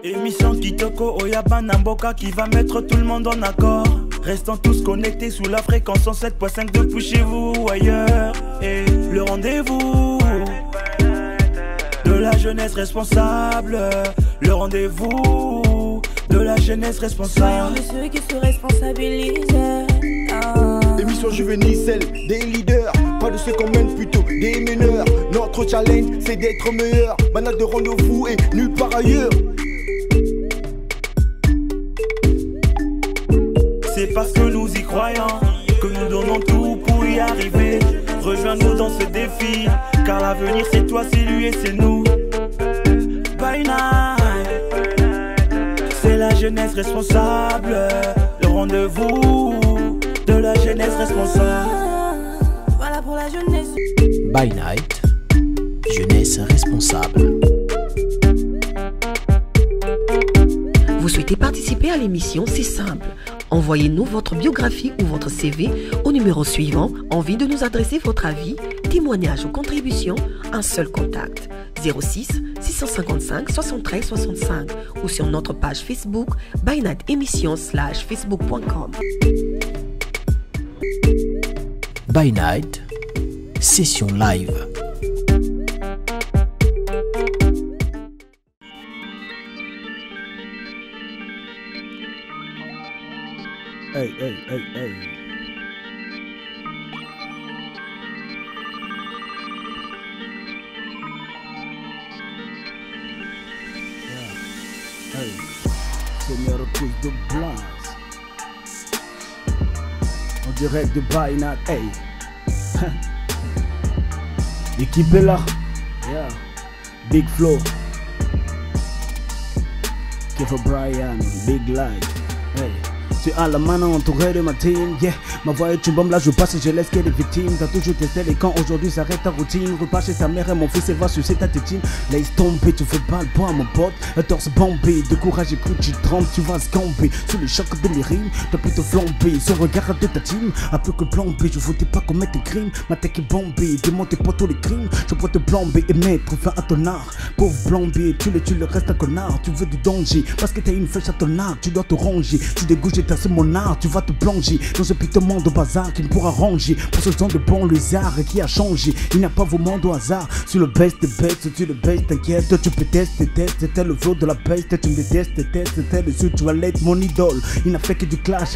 Émission Kitoko Oyaba Namboka qui va mettre tout le monde en accord. Restons tous connectés sous la fréquence 107.5 depuis chez vous ou ailleurs. Et le rendez-vous de la jeunesse responsable. Le rendez-vous de la jeunesse responsable. Soyons de ceux qui se responsabilisent. Émission juvénile, celle des leaders, pas de ceux qu'on mène, plutôt des meneurs. Notre challenge, c'est d'être meilleur. Banal de rendez-vous et nulle part ailleurs. C'est parce que nous y croyons que nous donnons tout pour y arriver. Rejoins-nous dans ce défi, car l'avenir c'est toi, c'est lui et c'est nous. By night, c'est la jeunesse responsable. Le rendez-vous de la jeunesse responsable. Voilà pour la jeunesse. By night, jeunesse responsable. Vous souhaitez participer à l'émission? C'est simple. Envoyez-nous votre biographie ou votre CV au numéro suivant. Envie de nous adresser votre avis, témoignage ou contribution? Un seul contact. 06 655 73 65 ou sur notre page Facebook By Night Émission /facebook.com. By Night, session live. Hey, hey, hey, hey. Yeah. Hey. Seigneur cause de Blanche. En direct de By Night. Hey. L'équipe est là. Yeah. Big Flow. Kevin Brian. Big Light. Hey. Tu as la main entourée de ma team, yeah. Ma voix est une bombe, là je passe et je laisse qu'elle est victime. T'as toujours testé les camps, aujourd'hui s'arrête ta routine. Repas chez ta mère et mon fils et va sucer ta tétine. Laisse tomber, tu fais pas le poids mon pote. Un torse bombé, de courage écoute, tu trembles, tu vas scamper. Sous les chocs de mes rimes, t'as plutôt flambé. Sur le regard de ta team, un peu que plombé. Je voulais pas commettre un crime, ma tech est bombée. Démonter pas tous les crimes, je pourrais te plomber et mettre fin à ton art. Pauvre plombé, tu le restes un connard. Tu veux du danger, parce que t'as une flèche à ton arc. Tu dois te ranger, tu dégouges et t'as ce mon art. Tu vas te plonger dans ce putain monde de bazar qui ne pourra ranger. Pour ce genre de bon lézard qui a changé. Il n'y a pas vos mondes au hasard. Sur le best des best, tu le best, t'inquiète. Tu peux tester, c'était le flow de la peste. Tu me détestes, c'était le sud, tu vas l'être mon idole. Il n'a fait que du clash,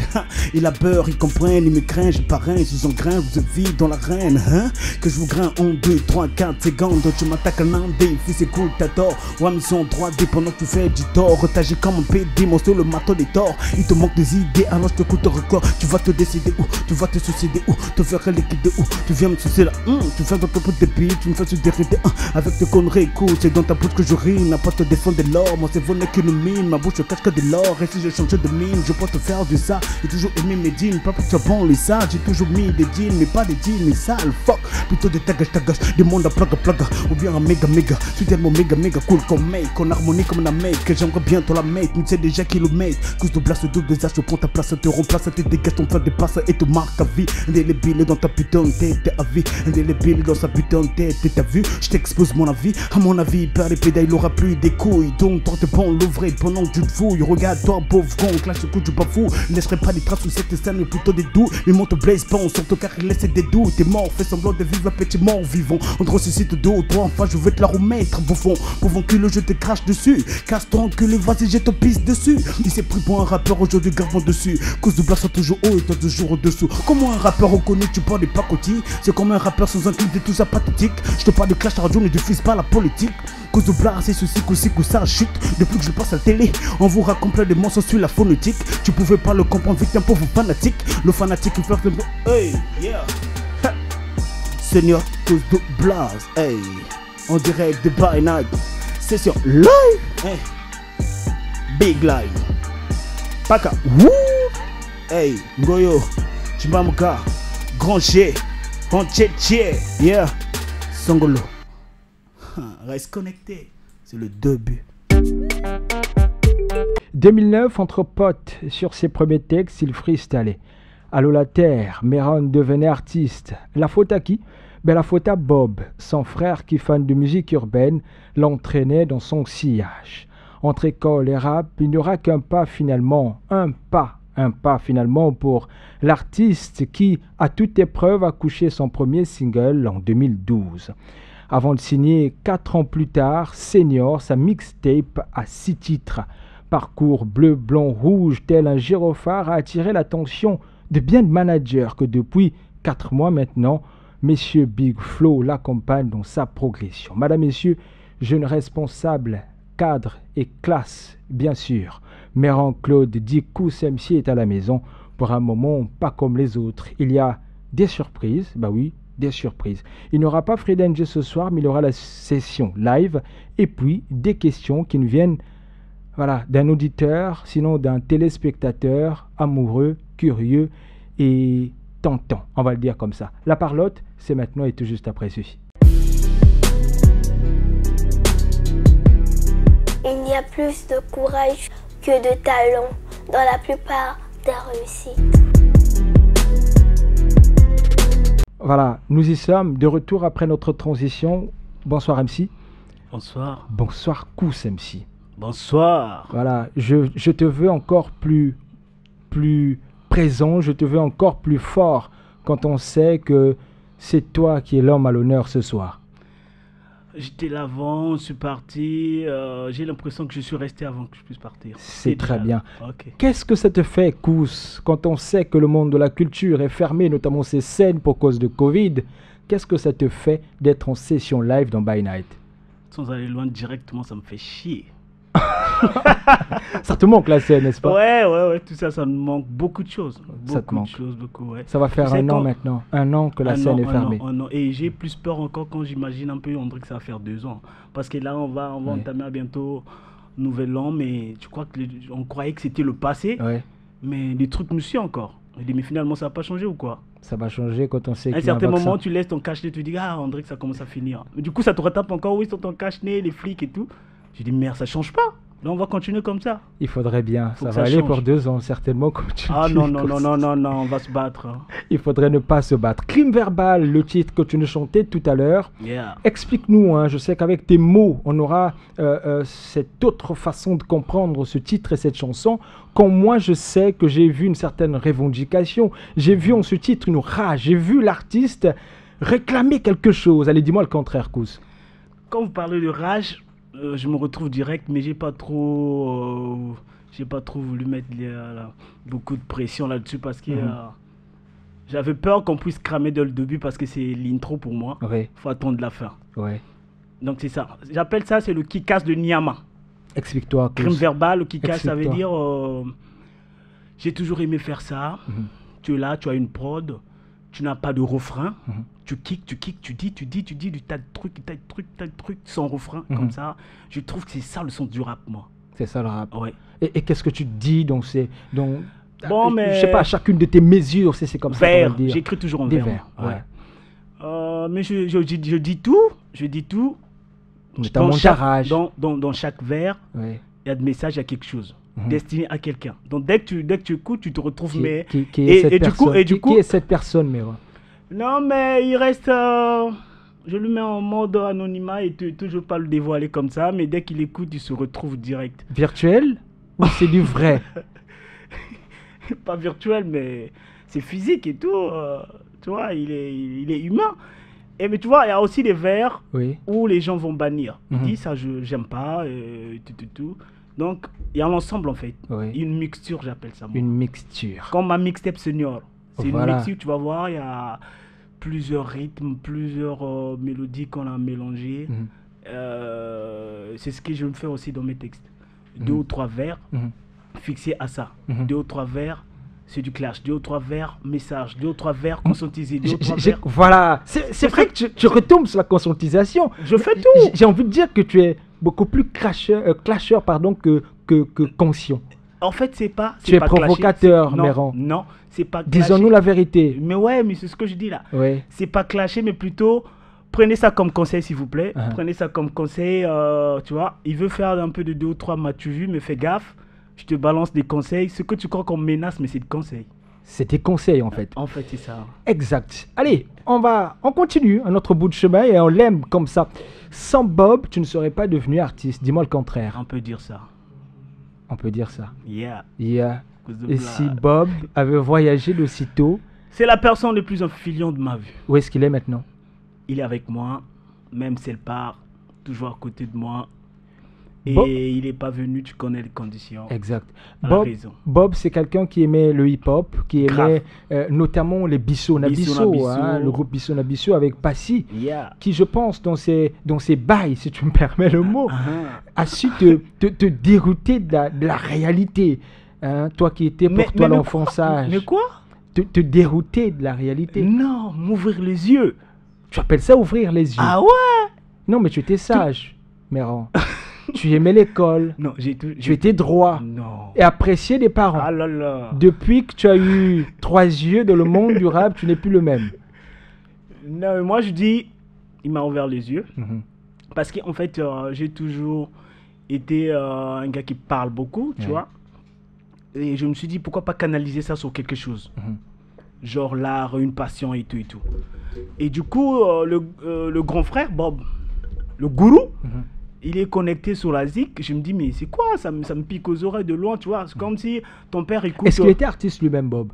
il a peur, il comprend, il me craint. Je parrain, sous son grain, vous vis dans l'arène, hein. Que je vous grain en 2, 3, 4 secondes. Tu m'attaques un indé, fils c'est cool, t'as tort. Ouais, mission 3D pendant que tu fais du tort. T'agis comme un PD, mon sur le marteau des torts. Il te manque des idées, alors je te coûte record. Tu vas te décider où, tu vas te suicider où, te faire liquider où. Tu viens me sucer là, tu fais un peu de billes, tu me fais se dérider, avec tes conneries, écoute, c'est dans ta bouche que je ris, n'a pas te défendre de l'or, mon cerveau n'est qu'une mine, ma bouche cache que de l'or, et si je change de mine, je peux te faire du ça, j'ai toujours aimé mes jeans, pas pour que tu bon les ça, j'ai toujours mis des jeans, mais pas des jeans, mais sales, fuck, plutôt des tagages, des mondes à plaga, ou bien un méga, je suis tellement méga cool comme mec, en harmonie comme un mec, que j'aimerais bientôt la mec, mais c'est déjà qu'il le mec, cause de place, double des as, je prends ta place, te remplace, te dégage, ton faire des passes et te marque à vie, indélébile dans ta putain de tête, à vie, indélébile dans sa putain de tête, t'as vu, je t'expose mon avis, à mon avis, par les pédales, il aura plus des couilles, donc toi t'es bon, l'ouvrir pendant que tu te fouilles, regarde toi, pauvre con, là ce coup tu pas fou, ne laisserai pas des traces sous cette scène, mais plutôt des doux, mais mon te blaze pas, surtout car il laisse des doutes, t'es mort, fais semblant de vivre un petit mort vivant, on te ressuscite deux ou trois, enfin je vais te la remettre, bouffon, pauvre enculé, je te crache dessus, casse-toi enculé, vas-y, j'ai ton pisse dessus, il s'est pris pour un rappeur, aujourd'hui gravement dessus, cause de blague soit toujours haut et toi toujours au-dessous, comment un rappeur reconnu, tu parles des pacotis, c'est comme un rappeur sans un clip de tout ça pathétique, je te parle de clash radio, ne diffuse pas la politique, cause de blague, c'est ceci, que ça chute, depuis que je passe à la télé, on vous raconte plein de mensonges sur la phonétique, tu pouvais pas le comprendre, vite un pauvre fanatique, le fanatique il fait le hey, yeah, Seigneur, cause de blaze, hey, en direct de By Night, session live, hey, big live, Paka, wouh, hey, Ngoyo, Chimamuka, Grand Ché, yeah, Songolo, reste connecté, c'est le début. 2009, entre potes, sur ses premiers textes, il freestallait. Allô la terre, Meron devenait artiste. La faute à qui? Ben la faute à Bob, son frère qui, fan de musique urbaine, l'entraînait dans son sillage. Entre école et rap, il n'y aura qu'un pas finalement, un pas finalement pour l'artiste qui, à toute épreuve, a couché son premier single en 2012. Avant de signer 4 ans plus tard, Senior, sa mixtape à 6 titres. Parcours bleu, blanc, rouge, tel un gyrophare a attiré l'attention de bien de managers que depuis 4 mois maintenant, Messieurs Big Flo l'accompagnent dans sa progression. Madame, Messieurs, jeune responsable, cadre et classe, bien sûr. Méran Claude dit Kous MC est à la maison pour un moment pas comme les autres. Il y a des surprises, bah oui, des surprises. Il n'y aura pas Fred NG ce soir, mais il y aura la session live et puis des questions qui nous viennent d'un auditeur, sinon d'un téléspectateur amoureux, curieux et tentant. On va le dire comme ça. La parlotte, c'est maintenant et tout juste après ceci. Il y a plus de courage que de talent dans la plupart des réussites. Voilà, nous y sommes, de retour après notre transition. Bonsoir MC. Bonsoir. Bonsoir Kous MC. Bonsoir. Voilà, je te veux encore plus présent, je te veux encore plus fort quand on sait que c'est toi qui es l'homme à l'honneur ce soir. J'étais là avant, je suis parti. J'ai l'impression que je suis resté avant que je puisse partir. C'est très bien. Okay. Qu'est-ce que ça te fait, Kous, quand on sait que le monde de la culture est fermé, notamment ces scènes pour cause de Covid? Qu'est-ce que ça te fait d'être en session live dans By Night? Sans aller loin directement, ça me fait chier. Ça te manque la scène, n'est-ce pas? Ouais, tout ça, ça me manque beaucoup de choses. Ça te manque. Ouais. Ça va faire un an maintenant, un an que la scène est fermée. Et j'ai plus peur encore quand j'imagine un peu, on dirait que ça va faire 2 ans. Parce que là, on va entamer à bientôt Nouvel An, mais tu crois que on croyait que c'était le passé, mais les trucs nous suivent encore. Je dis, mais finalement, ça va pas changer ou quoi? Ça va changer quand on sait qu'il y a un un certain vaccin. moment, tu laisses ton cache-nez, tu dis, on dirait que ça commence à finir. Du coup, ça te retape encore, oui, sur ton cache-nez, les flics et tout. Je dis, merde, ça change pas. Là, on va continuer comme ça. Il faudrait bien. Ça va change. aller pour 2 ans, certainement. Comme tu dis, non, on va se battre. Il faudrait ne pas se battre. Crime verbal, le titre que tu nous chantais tout à l'heure. Yeah. Explique-nous, je sais qu'avec tes mots, on aura cette autre façon de comprendre ce titre et cette chanson. Quand moi, je sais que j'ai vu une certaine revendication, j'ai vu en ce titre une rage, j'ai vu l'artiste réclamer quelque chose. Allez, dis-moi le contraire, Kous. Quand vous parlez de rage, je me retrouve direct, mais j'ai pas trop voulu mettre beaucoup de pression là-dessus parce que j'avais peur qu'on puisse cramer dès le début parce que c'est l'intro pour moi. Faut attendre la fin. Donc c'est ça. J'appelle ça, c'est le Kikas de Nyama. Explique-toi. Crime verbal, le Kikas, ça veut dire j'ai toujours aimé faire ça. Tu es là, tu as une prod, tu n'as pas de refrain. Tu kicks, tu dis du tas de trucs, sans refrain, comme ça. Je trouve que c'est ça le son du rap, moi. C'est ça le rap. Ouais. Et qu'est-ce que tu dis dans ces... Bon, mais... Je sais pas, chacune de tes mesures, c'est comme ça qu'on va le dire. J'écris toujours en des vers. Ouais. Mais je dis tout. Notamment ta rage. Dans chaque vers, il y a des messages, il y a quelque chose. Destiné à quelqu'un. Donc dès que tu écoutes, tu te retrouves... Qui est cette personne, mais Non, mais il reste... je le mets en mode anonymat et toujours pas le dévoiler comme ça, mais dès qu'il écoute, il se retrouve direct. Virtuel ou c'est du vrai? Pas virtuel, mais c'est physique et tout. Tu vois, il est humain. Et mais tu vois, il y a aussi des vers où les gens vont bannir. Ils disent ça, j'aime pas, tout. Donc, il y a l'ensemble en fait. Une mixture, j'appelle ça. Moi. Une mixture. Comme ma mixtape Senior. C'est une mixture, tu vas voir, il y a plusieurs rythmes, plusieurs mélodies qu'on a mélangées. C'est ce que je me fais aussi dans mes textes. 2 ou 3 vers fixés à ça. 2 ou 3 vers, c'est du clash. 2 ou 3 vers, message. 2 ou 3 vers, conscientisé. 2 ou 3 vers. Voilà, c'est vrai que tu retombes sur la conscientisation. Je fais tout. J'ai envie de dire que tu es beaucoup plus clasheur que conscient. En fait, c'est pas. Tu es provocateur, Méran. Non, c'est pas. Disons-nous la vérité. Mais ouais, mais c'est ce que je dis là. C'est pas clasher, mais plutôt prenez ça comme conseil, s'il vous plaît. Prenez ça comme conseil. Tu vois, il veut faire un peu de 2 ou 3 m'as-tu vu, mais fais gaffe. Je te balance des conseils. Ce que tu crois qu'on menace, mais c'est des conseils. C'est des conseils en fait. En fait, c'est ça. Exact. Allez, on continue à notre bout de chemin et on l'aime comme ça. Sans Bob, tu ne serais pas devenu artiste. Dis-moi le contraire. On peut dire ça. On peut dire ça. Yeah. Yeah. Cause de Et Blast. si Bob avait voyagé d'aussitôt, C'est la personne la plus influente de ma vie. où est-ce qu'il est maintenant? Il est avec moi, même s'il part, toujours à côté de moi. Et Bob- il n'est pas venu, tu connais les conditions. Exact. Elle a Bob, raison. Bob c'est quelqu'un qui aimait le hip-hop, qui Grave. aimait notamment les Bissau Bissau Nabisso, Nabisso. hein, le groupe Bissau Nabisso avec Passy, Yeah. qui je pense dans ses bails, si tu me permets le mot, Ah. a su te dérouter de la réalité. Hein, toi qui étais pour toi mais l'enfonçage, Mais quoi? te dérouter de la réalité. Non, m'ouvrir les yeux. Tu appelles ça ouvrir les yeux? Ah ouais? Non, mais tu étais sage, Méran. Tu aimais l'école, Non, j'ai tout. tu étais droit Non. et apprécié des parents. Ah là là. Depuis que tu as eu 3 yeux dans le monde du rap, tu n'es plus le même. Non, mais moi je dis, il m'a ouvert les yeux. Mhm. Parce qu'en fait, j'ai toujours été un gars qui parle beaucoup, tu Ouais. vois. Et je me suis dit, pourquoi pas canaliser ça sur quelque chose. Mhm. Genre l'art, une passion et tout et tout. Et du coup, le grand frère, Bob, le gourou, Mhm. il est connecté sur la ZIC. Je me dis, mais c'est quoi? Ça me pique aux oreilles de loin, tu vois. C'est comme si ton père écoute. Est-ce qu'il était artiste lui-même, Bob?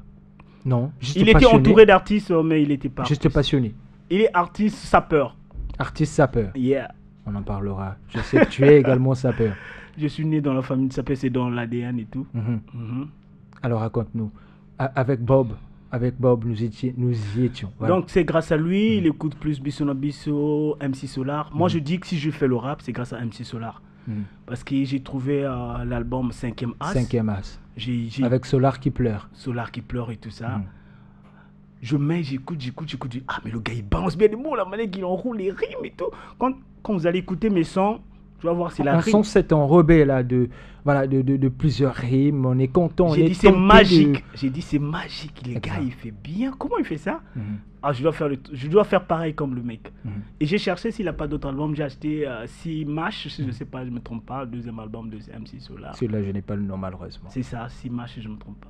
Non. Juste Il était passionné. entouré d'artistes, mais il était pas. Juste artiste. passionné. Il est artiste sapeur. Artiste sapeur. Yeah. On en parlera. Je sais que tu es également sapeur. Je suis né dans la famille de sapeur, c'est dans l'ADN et tout. Mhm. Mhm. Alors raconte-nous. Avec Bob, nous y étions. Voilà. Donc c'est grâce à lui, il écoute plus Bissau Nabisso, MC Solar. Moi je dis que si je fais le rap, c'est grâce à MC Solar. Mhm. Parce que j'ai trouvé l'album 5e As. 5e as. J'ai Avec Solar qui pleure. Solar qui pleure et tout ça. Mhm. Je mets, j'écoute. Je dis, ah mais le gars il balance bien les mots, la manière qu'il enroule les rimes et tout. Quand vous allez écouter mes sons, tu vas voir, c'est la On rime. sent cet enrobé là de plusieurs rimes. On est content. on J'ai est dit c'est tenté de- magique. J'ai dit c'est magique. Les Exact. gars, il fait bien. Comment il fait ça? Mhm. Ah, je dois faire pareil comme le mec. Mhm. Et j'ai cherché s'il n'a pas d'autres albums. J'ai acheté 6 Mash, si je ne sais pas, je ne me trompe pas, le deuxième album de MC Solar. Celui-là, je n'ai pas le nom malheureusement. C'est ça, 6 Mash, si je ne me trompe pas.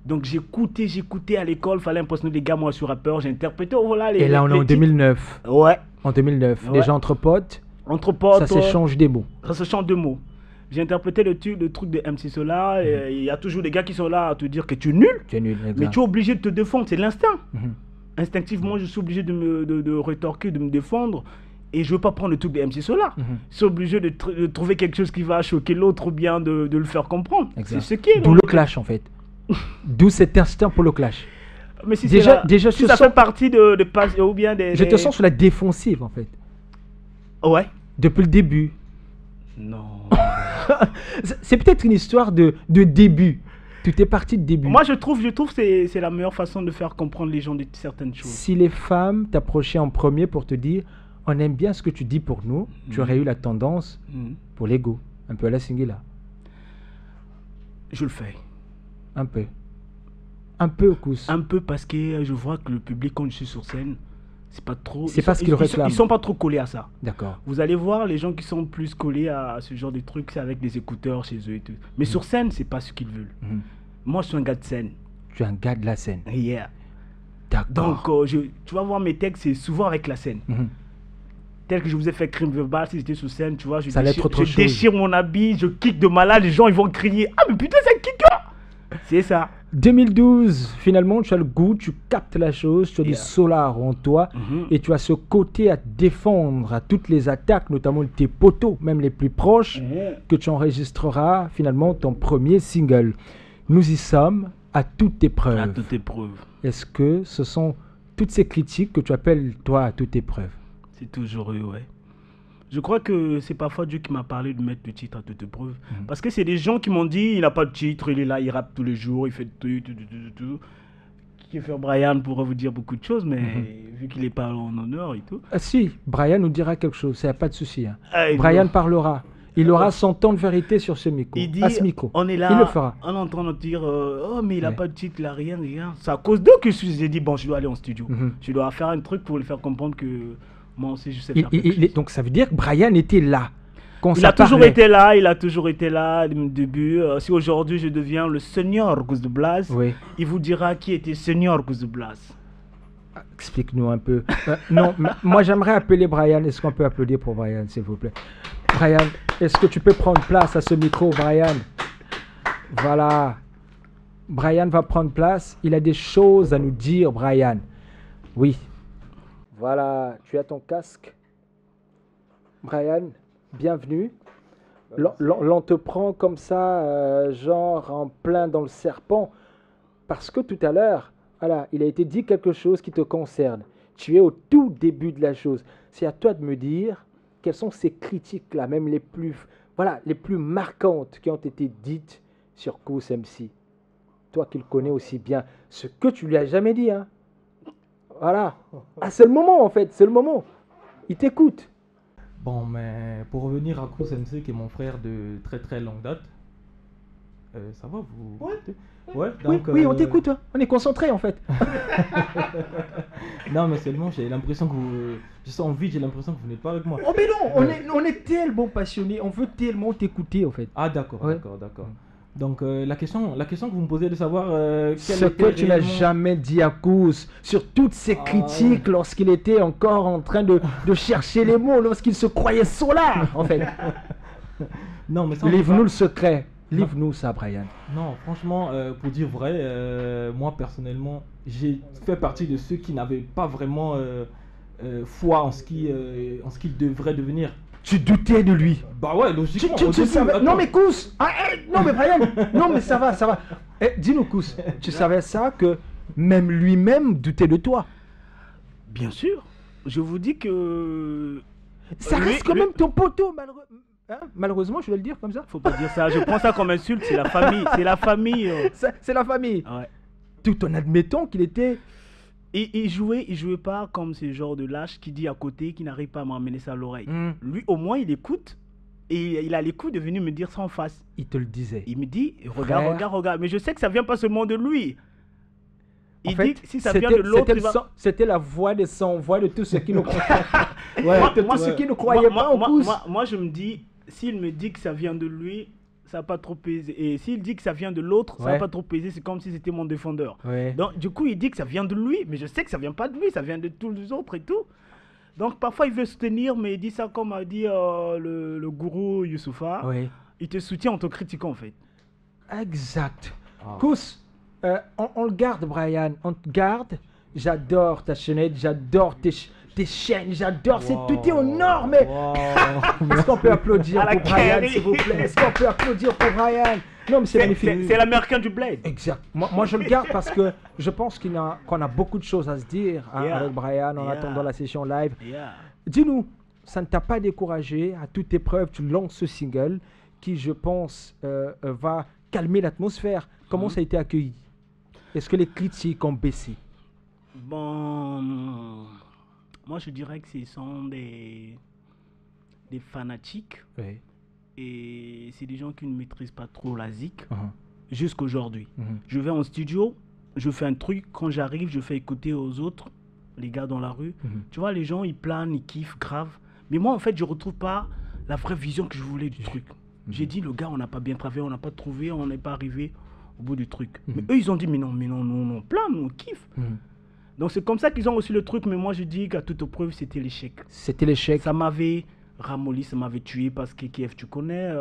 Donc j'écoutais à l'école, fallait impressionner les gars, moi je suis rappeur, j'ai interprété, oh, voilà les. Et là, on est en les titres. 2009. Ouais, En 2009. Ouais. Déjà entre potes, entre potes. ça s'échange des mots. Ça se change de mots. J'ai interprété le truc de MC Solar, et il y a toujours des gars qui sont là à te dire que tu es nul, Tu es nul, mais exact. tu es obligé de te défendre, c'est l'instinct. Mhm. Instinctivement, je suis obligé de rétorquer, de me défendre. Et je veux pas prendre le truc de MC Solar. Mhm. Je suis obligé de trouver quelque chose qui va choquer l'autre ou bien de le faire comprendre. Exact. C'est ce qui est. D'où le clash en fait. D'où cet instinct pour le clash. Mais si Déjà, si je ça sens- fait partie de passer ou bien des. Je te sens sur la défensive en fait. Ouais. Depuis le début. Non. C'est peut-être une histoire de début. Tout est parti de début. Moi, je trouve que c'est la meilleure façon de faire comprendre les gens de certaines choses. Si les femmes t'approchaient en premier pour te dire on aime bien ce que tu dis pour nous, tu aurais eu la tendance Mhm. pour l'ego. Un peu à la Singila. Je le fais. Un peu. Un peu au cousse. Un peu parce que je vois que le public, quand je suis sur scène, c'est pas trop. C'est ils pas sont- ce qu'ils réclament. Ils sont pas trop collés à ça. D'accord. Vous allez voir, les gens qui sont plus collés à ce genre de trucs, c'est avec des écouteurs chez eux et tout. Mais sur scène, c'est pas ce qu'ils veulent. Mhm. Moi, je suis un gars de scène. Tu es un gars de la scène. Yeah. D'accord. Donc, tu vas voir mes textes, c'est souvent avec la scène. Mhm. Tel que je vous ai fait Crime Verbal, si j'étais sur scène, tu vois, je Ça allait être autre chose. déchire mon habit, je kick de malade, les gens ils vont crier, ah mais putain c'est un kicker. C'est ça. 2012, finalement, tu as le goût, tu captes la chose, tu as du Yeah. solar en toi Mhm. et tu as ce côté à te défendre à toutes les attaques, notamment de tes poteaux, même les plus proches, que tu enregistreras finalement ton premier single. Nous y sommes à toute épreuve. À toute épreuve. Est-ce que ce sont toutes ces critiques que tu appelles toi à toute épreuve? C'est toujours eux, ouais. Je crois que c'est parfois Dieu qui m'a parlé de mettre le titre à toute épreuve. Parce que c'est des gens qui m'ont dit, il n'a pas de titre, il est là, il rappe tous les jours, il fait tout. Qui fait Brian pourrait vous dire beaucoup de choses, mais vu qu'il n'est pas en honneur et tout. Ah si, Brian nous dira quelque chose, ça n'y a pas de souci. Hein. Ah, il Brian doit- parlera. Il aura son temps de vérité sur ce micro. Il dit, à ce micro. on est là, Il le fera. on est en train de dire, oh mais il n'a Ouais. pas de titre, il n'a rien. C'est à cause d'eux que j'ai dit, bon, je dois aller en studio. Mhm. Je dois faire un truc pour lui faire comprendre que moi aussi je sais Il- faire il- quelque il est- chose. donc ça veut dire que Brian était là. Quand Il ça a toujours parlait. été là, il a toujours été là du début. Si aujourd'hui je deviens le seigneur Goose de Blas, Oui. il vous dira qui était seigneur Goose de Blas. Explique-nous un peu. Non, moi j'aimerais appeler Brian. Est-ce qu'on peut applaudir pour Brian, s'il vous plaît? Brian, est-ce que tu peux prendre place à ce micro, Brian? Voilà. Brian va prendre place. Il a des choses à nous dire, Brian. Oui. Voilà, tu as ton casque. Brian, bienvenue. L'on te prend comme ça, genre en plein dans le serpent, parce que tout à l'heure, voilà, il a été dit quelque chose qui te concerne. Tu es au tout début de la chose. C'est à toi de me dire quelles sont ces critiques-là, même les plus marquantes qui ont été dites sur Kous MC. Toi qui le connais aussi bien, ce que tu lui as jamais dit, hein. Voilà. Ah, c'est le moment en fait, c'est le moment. Il t'écoute. Bon, mais pour revenir à Kous MC, qui est mon frère de très très longue date, ça va vous? Ouais, donc, oui, on t'écoute, hein. On est concentré en fait. Non, mais seulement j'ai l'impression que vous. Je sens vide, j'ai l'impression que vous n'êtes pas avec moi. Oh, mais non, on est tellement passionnés, on veut tellement t'écouter en fait. Ah, d'accord, Ouais. d'accord. Donc, la question que vous me posez de savoir. Ce que tu n'as jamais dit à Kous sur toutes ces critiques lorsqu'il était encore en train de chercher les mots, lorsqu'il se croyait solar en fait. Non, mais ça. Livre-nous le secret. Livre-nous ça, Brian. Non, franchement, pour dire vrai, moi personnellement, j'ai fait partie de ceux qui n'avaient pas vraiment foi en ce qu'il devrait devenir. Tu doutais de lui. Bah ouais, logiquement. Tu savais... Non mais Kous, non mais Brian, non mais ça va. Dis-nous Kous, tu savais ça que même lui-même doutait de toi. Bien sûr. Je vous dis que... Ça reste quand même ton poteau, malheureusement, je vais le dire comme ça. Faut pas dire ça, je prends ça comme insulte, c'est la famille. C'est la famille. C'est la famille. Ouais. Tout en admettant qu'il était... Il jouait pas comme ce genre de lâche qui dit à côté, qui n'arrive pas à m'amener ça à l'oreille. Lui, au moins, il écoute. Et il a les coups de venir me dire ça en face. Il te le disait. Il me dit, regarde. Mais je sais que ça vient pas seulement de lui. Il dit que si ça vient de l'autre, c'était la voix des sans-voix de tous ceux qui nous croyaient. Ceux qui ne croyaient pas en Kous. Moi, je me dis, s'il me dit que ça vient de lui, ça va pas trop peser. Et s'il dit que ça vient de l'autre, ça va pas trop peser. C'est comme si c'était mon défendeur. Ouais. Donc, du coup, il dit que ça vient de lui. Mais je sais que ça vient pas de lui, ça vient de tous les autres et tout. Donc, parfois, il veut soutenir, mais il dit ça comme a dit le gourou Youssoufa. Oui. Il te soutient en te critiquant, en fait. Exact. Kous, on le garde, Brian. On te garde. J'adore ta chaînette, j'adore tes chaînes, j'adore. Tout est au nord, mais... Est-ce qu'on peut applaudir pour Brian, s'il vous plaît? Est-ce qu'on peut applaudir pour Brian? Non, mais c'est magnifique. C'est l'américain du bled. Exact. Moi, je le garde parce que je pense qu'on a beaucoup de choses à se dire avec Brian en attendant la session live. Dis-nous, ça ne t'a pas découragé? À toute épreuve, tu lances ce single qui, je pense, va calmer l'atmosphère. Comment ça a été accueilli? Est-ce que les critiques ont baissé? Bon, moi je dirais que ce sont des fanatiques. Oui. Et c'est des gens qui ne maîtrisent pas trop la zik jusqu'aujourd'hui. Je vais en studio, je fais un truc, quand j'arrive, je fais écouter aux autres, les gars dans la rue. Tu vois, les gens, ils planent, ils kiffent, grave. Mais moi, en fait, je ne retrouve pas la vraie vision que je voulais du truc. J'ai dit, le gars, on n'a pas bien travaillé, on n'a pas trouvé, on n'est pas arrivé au bout du truc. Mais eux, ils ont dit, mais non, nous, on plane, on kiffe. Donc c'est comme ça qu'ils ont reçu le truc, mais moi je dis qu'à toute preuve c'était l'échec. C'était l'échec. Ça m'avait ramolli, ça m'avait tué parce que KF, tu connais,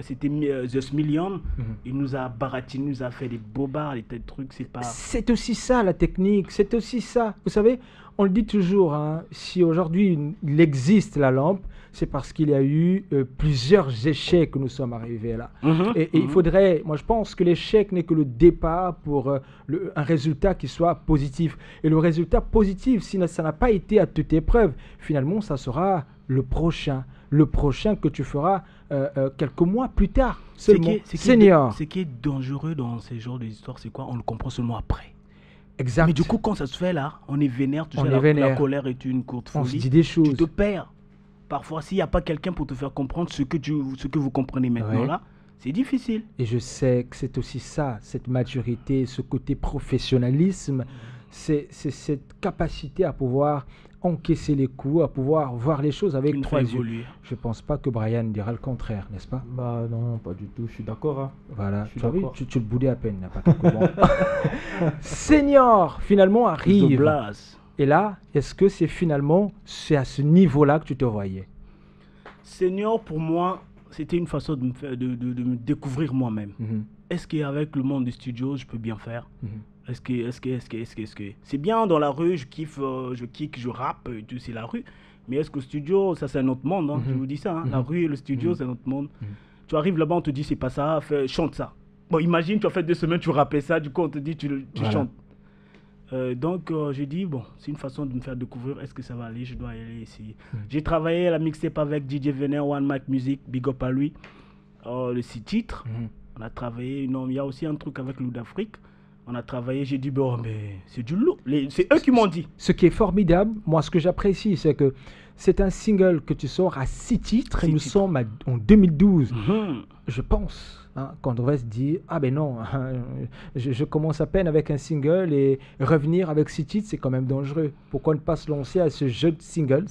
c'était The Million. Il nous a baratiné, il nous a fait des bobards, des tas de trucs, c'est pas... C'est aussi ça la technique, c'est aussi ça. Vous savez, on le dit toujours, hein, si aujourd'hui il existe la lampe, c'est parce qu'il y a eu plusieurs échecs que nous sommes arrivés là. Et il faudrait, moi je pense que l'échec n'est que le départ pour un résultat qui soit positif. Et le résultat positif, si ça n'a pas été à toute épreuve, finalement ça sera le prochain que tu feras quelques mois plus tard. Senior. Ce qui est dangereux dans ces genres d'histoires, c'est quoi? On le comprend seulement après. Exact. Mais du coup, quand ça se fait là, on est vénère, tu sais, la colère est une courte folie. On se dit des choses. Tu te perds. Parfois, s'il n'y a pas quelqu'un pour te faire comprendre ce que vous comprenez maintenant là, c'est difficile. Et je sais que c'est aussi ça, cette maturité, ce côté professionnalisme, c'est cette capacité à pouvoir encaisser les coups, à pouvoir voir les choses avec 3 yeux. Je ne pense pas que Brian dira le contraire, n'est-ce pas? Bah non, pas du tout, je suis d'accord. Hein. Voilà, tu le boudais à peine, il n'y a pas quelques mois. Senior, finalement, arrive. Et là, est-ce que c'est à ce niveau-là que tu te voyais? Senior, pour moi, c'était une façon de me découvrir moi-même. Est-ce qu'avec le monde du studio, je peux bien faire? Est-ce que c'est bien dans la rue, je kiffe, je kick, je rappe, et tout, c'est la rue. Mais est-ce qu'au studio, ça c'est un autre monde, hein, je vous dis ça, hein, la rue et le studio, c'est un autre monde. Tu arrives là-bas, on te dit c'est pas ça, chante ça. Bon, imagine, tu as fait 2 semaines, tu rappais ça, du coup on te dit tu chantes. Donc j'ai dit, bon, c'est une façon de me faire découvrir, est-ce que ça va aller, je dois aller ici. J'ai travaillé à la mixtape avec DJ Vener, One Mic Music, big up à lui, le 6 titres. On a travaillé, non, il y a aussi un truc avec Loup d'Afrique. On a travaillé, j'ai dit, bon, mais c'est du lourd. C'est eux qui m'ont dit. Ce qui est formidable, moi, ce que j'apprécie, c'est que c'est un single que tu sors à 6 titres et nous sommes en 2012. Je pense qu'on devrait se dire, ah ben non, je commence à peine avec un single et revenir avec 6 titres, c'est quand même dangereux. Pourquoi ne pas se lancer à ce jeu de single,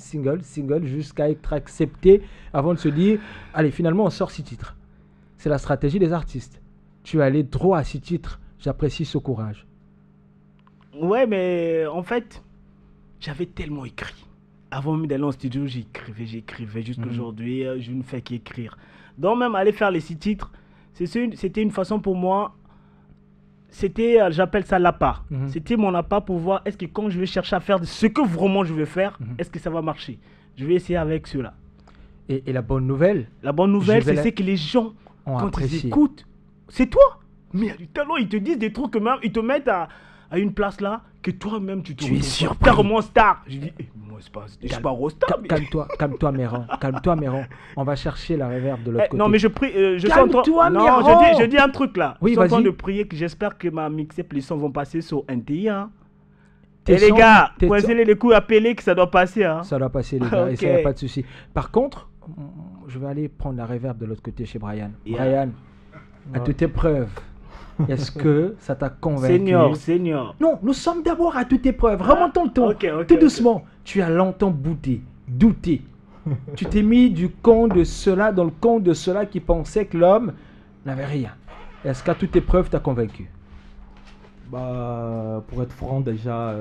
jusqu'à être accepté avant de se dire, allez, finalement, on sort 6 titres. C'est la stratégie des artistes. Tu es allé droit à 6 titres. J'apprécie ce courage. Ouais, mais en fait, j'avais tellement écrit. Avant même d'aller en studio, j'écrivais. Jusqu'aujourd'hui, je ne fais qu'écrire. Donc même aller faire les 6 titres, c'était une façon pour moi, j'appelle ça l'appât. C'était mon appât pour voir, est-ce que quand je vais chercher à faire ce que vraiment je veux faire, est-ce que ça va marcher? Je vais essayer avec ceux-là. Et la bonne nouvelle? La bonne nouvelle, c'est que les gens, quand ils écoutent, c'est toi. Mais il y a du talent, ils te disent des trucs que même, ils te mettent à une place là, que toi-même tu es surpris. Carrément star. Je dis, moi je suis pas rostar. Calme-toi, Méran. On va chercher la reverb de l'autre côté. Non, mais je prie, calme-toi, Méran. Je dis un truc là. Oui, je suis en train de prier que j'espère que ma mixtape, les sons vont passer sur NTI. Hein. Et les gars, poinçez les coups, appelez que ça doit passer. Hein. Ça doit passer, les gars, et ça n'y a pas de souci. Par contre, je vais aller prendre la reverb de l'autre côté chez Brian. Brian, à toute épreuve. Est-ce que ça t'a convaincu? Senior. Non, nous sommes d'abord à toute épreuve. Remontons le temps. Tout doucement. Tu as longtemps douté. Tu t'es mis du camp de ceux-là dans le camp de ceux-là qui pensaient que l'homme n'avait rien. Est-ce qu'à toute épreuve t'as convaincu? Bah, pour être franc, déjà,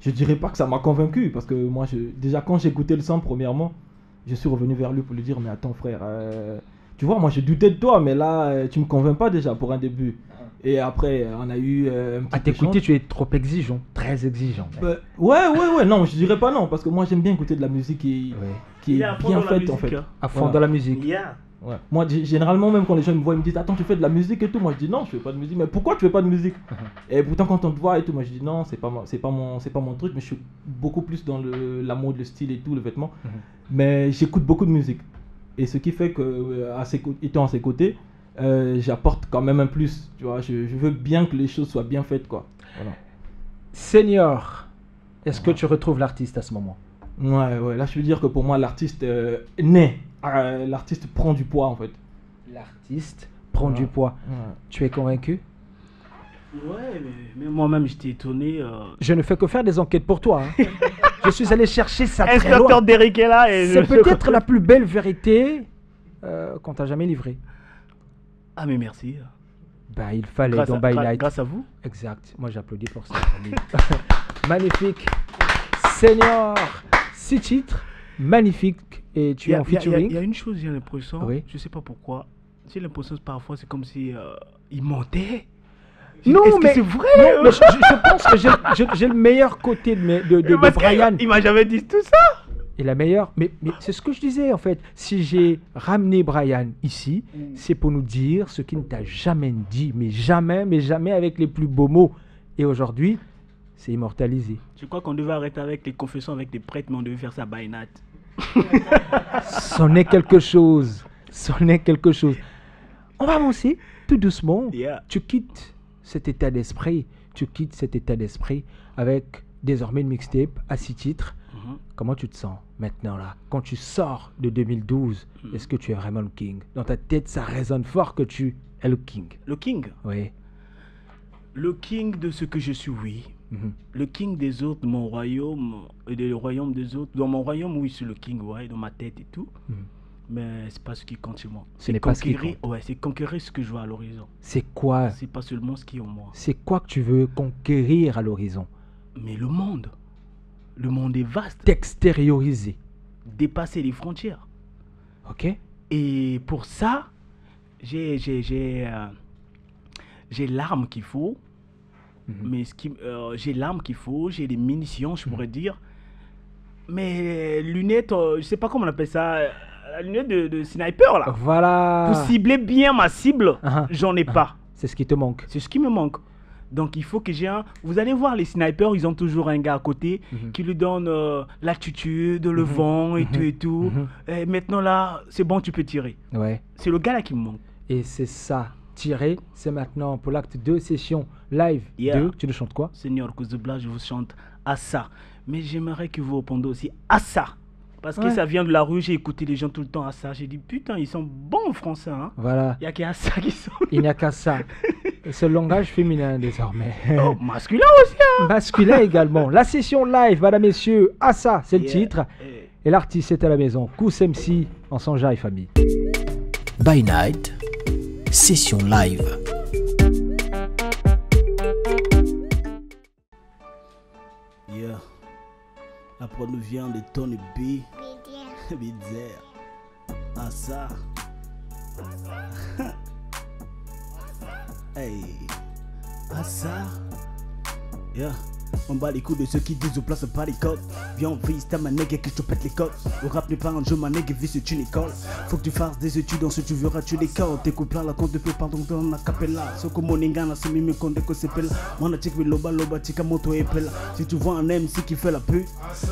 je dirais pas que ça m'a convaincu. Parce que moi, déjà, quand j'ai écouté le son, premièrement, je suis revenu vers lui pour lui dire, mais attends, frère... tu vois, moi j'ai douté de toi, mais là, tu me convaincs pas déjà pour un début. Et après, on a eu un petit à t'écouter, tu es trop exigeant, très exigeant. Ouais, non, je dirais pas non, parce que moi j'aime bien écouter de la musique qui est bien faite en fait. À fond dans la musique. Ouais. Moi, généralement, même quand les gens me voient, ils me disent, attends, tu fais de la musique et tout. Moi, je dis, non, je fais pas de musique. Mais pourquoi tu fais pas de musique? Et pourtant, quand on te voit et tout, moi, je dis, non, c'est pas mon truc. Mais je suis beaucoup plus dans la mode, le style et tout, le vêtement. Mais j'écoute beaucoup de musique. Et ce qui fait que, étant à ses côtés, j'apporte quand même un plus. Tu vois, je veux bien que les choses soient bien faites, quoi. Voilà. Senior, est-ce que tu retrouves l'artiste à ce moment? Ouais. Là, je veux dire que pour moi, l'artiste naît. L'artiste prend du poids, en fait. L'artiste prend du poids. Tu es convaincu? Ouais, mais moi-même, j'étais étonné. Je ne fais que faire des enquêtes pour toi. Hein. Je suis allé chercher ça très loin. Inspecteur Derrick est là. C'est peut-être la plus belle vérité qu'on t'a jamais livrée. Ah, mais merci. Bah, il fallait dans By Night. Grâce à vous. Exact. Moi, j'applaudis pour ça. Magnifique. Senior, 6 titres. Magnifique. Et tu es en featuring. Il y a une chose, j'ai l'impression. Oui. Je sais pas pourquoi. J'ai l'impression que parfois, c'est comme si il mentait. Non, mais c'est vrai. Non, mais je pense que j'ai le meilleur côté de Brian. Il m'a jamais dit tout ça. Et la meilleure, mais c'est ce que je disais en fait. Si j'ai ramené Brian ici, c'est pour nous dire ce qu'il ne t'a jamais dit, mais jamais avec les plus beaux mots. Et aujourd'hui, c'est immortalisé. Je crois qu'on devait arrêter avec les confessions avec des prêtres, mais on devait faire ça by night. C'en est quelque chose. On va avancer tout doucement. Tu quittes cet état d'esprit. Avec désormais une mixtape à 6 titres. Comment tu te sens maintenant là? Quand tu sors de 2012, est-ce que tu es vraiment le king? Dans ta tête, ça résonne fort que tu es le king. Le king? Oui. Le king de ce que je suis, oui. Le king des autres, mon royaume, et le royaume des autres. Dans mon royaume, oui, je suis le king, ouais, dans ma tête et tout. Mais c'est pas ce qui compte chez moi. Ce n'est pas ce qui compte. Ouais, c'est conquérir ce que je vois à l'horizon. C'est quoi? C'est pas seulement ce qui est en moi. C'est quoi que tu veux conquérir à l'horizon? Mais le monde. Le monde est vaste. T'extérioriser. Dépasser les frontières. Ok. Et pour ça, j'ai l'arme qu'il faut. Mais j'ai l'arme qu'il faut, j'ai des munitions, je pourrais dire. Mais lunettes, je sais pas comment on appelle ça, la lunette de sniper là. Voilà. Pour cibler bien ma cible, j'en ai pas. C'est ce qui te manque. C'est ce qui me manque. Donc il faut que j'ai un... Vous allez voir, les snipers, ils ont toujours un gars à côté qui lui donne l'attitude, le vent et tout et tout. Et maintenant là, c'est bon, tu peux tirer. Ouais. C'est le gars là qui me manque. Et c'est ça. Tirer, c'est maintenant pour l'acte 2, session live 2. Tu le chantes quoi? Seigneur Kouzebla, je vous chante à ça. Mais j'aimerais que vous répondiez aussi à ça. Parce que ça vient de la rue, j'ai écouté les gens tout le temps à ça. J'ai dit, putain, ils sont bons en français. Hein. Voilà. Il n'y a qu'à ça qui sont. Il n'y a qu'à ça. C'est le langage féminin désormais. Oh, masculin aussi. Hein. Masculin également. La session live, mesdames, messieurs, à ça, c'est le titre. Et l'artiste est à la maison. Kous MC en Sanja et famille. By Night, session live. Yeah. La prod nous vient de Tony B. Bizer. Ah ça. Hey. Ah ça. Yeah. On bat les coups de ceux qui disent au place pas les codes. Viens on freestyle ma nègre que je te pète les codes. Au rap n'est pas un jeu ma nègre vis c'est une école. Faut que tu fasses des études dans ce tu verras tu les codes. T'écoutes plein la compte de peu pardon dans la capella. Ce que mon ingana c'est mimi qu'on déco c'est pela. Mon atik mais loba tika moto et pela. Si tu vois un MC qui fait la pute,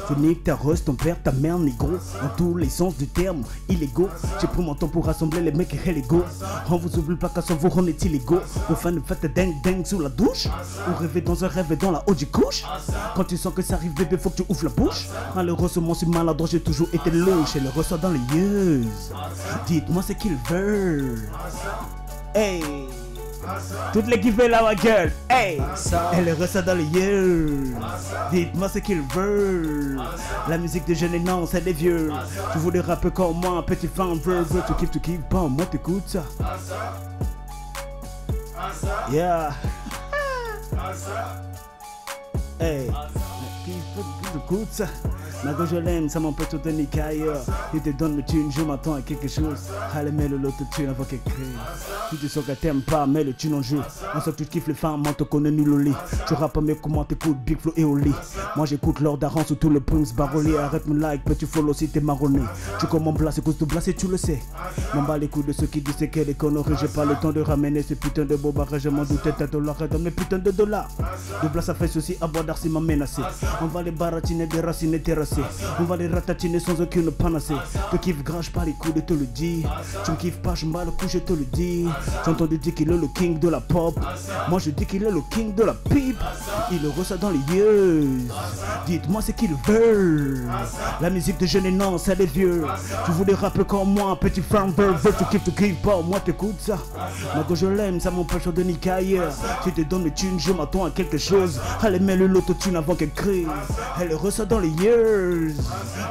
tu niques ta rust, ton père, ta mère négro. En tous les sens du terme, illégaux. J'ai pris mon temps pour rassembler les mecs et l'ego. On vous ouvre le placard sans vous on est illégaux. Au fin de fête dingue sous la douche. Ou rêver dans un rêve et dans la haute du couche. Quand tu sens que ça arrive bébé faut que tu ouvres la bouche. Malheureusement c'est maladroit j'ai toujours été louche. Et le ressort dans les yeux. Dites-moi ce qu'ils veulent. Hey. Toutes les qui veulent la gueule. Hey. Elle le ressort dans les yeux. Dites-moi ce qu'ils veulent. La musique de jeunes et non c'est des vieux. Tu voulais rapper comme moi un petit fan veut. Tu kiffes pas moi t'écoutes ça. Yeah. Hey, écoute ça. Maintenant je l'aime, ça m'empêche de donner qu'ailleurs. Il te donne le thune, je m'attends à quelque chose. Allez, mets le l'autotune avant qu'elle crée. Tu te sens qu'elle t'aime pas, mets le thune en jeu. En soi, tu kiffes les femmes, on te connaît nul au lit. Tu rappes mais comment t'écoutes Big Flo et Oli. Moi j'écoute Lord Aran sous tout le Prince Baroli. Arrête mon like, petit follow si t'es marronné. Tu commandes blase, cause de blase, tu le sais. M'en bats les coups de ceux qui disent qu'elle est connerie. J'ai pas le temps de ramener ces putains de bobards. Je m'en doutais, t'as $, donne mes putains de $. De blase, ça fait ceci, à boire d'arcy m'a menacé. On va les baratiner, déraciner, terrasser. On va les ratatiner sans aucune panacée. Te kiffe grave, pas les coups de te le dire. Tu me kiffes pas, je m'en le coup, je te le dis. J'entends dire qu'il est le king de la pop. Moi je dis qu'il est le king de la pipe. Il le ressort dans les yeux. Dites-moi ce qu'ils veulent. La musique de jeunes et non, c'est des vieux. Tu voulais rapper comme moi, un petit fan veut. Tu kiffes pas, moi t'écoutes ça. Moi que je l'aime, ça m'empêche de niquer ailleurs. Si te donne mes thunes, je m'attends à quelque chose. Allez, mets le l'autotune avant qu'elle crie. Elle le ressort dans les yeux.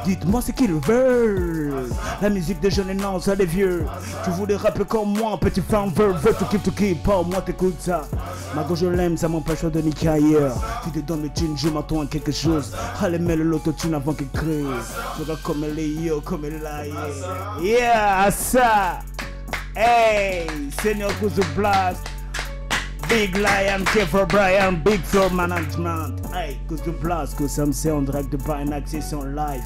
Dites-moi ce qu'ils veulent. La musique des jeunes et non, c'est des vieux. Tu voulais rapper comme moi, un petit fan veut. Tu kiffes pas, moi t'écoutes ça. Moi que je l'aime, ça m'empêche de niquer ailleurs. Si te donne mes thunes, je m'attends à quelque chose. Allez, mets le l'autotune avant qu'elle crie. Je comme elle est yo, comme elle est là. Yeah, ça. Hey, Seigneur Kouzebla. Big Lion, Kevin Brian, Big Floor Management. Hey, Kouzebla, que ça me sert en direct de By Night Session live.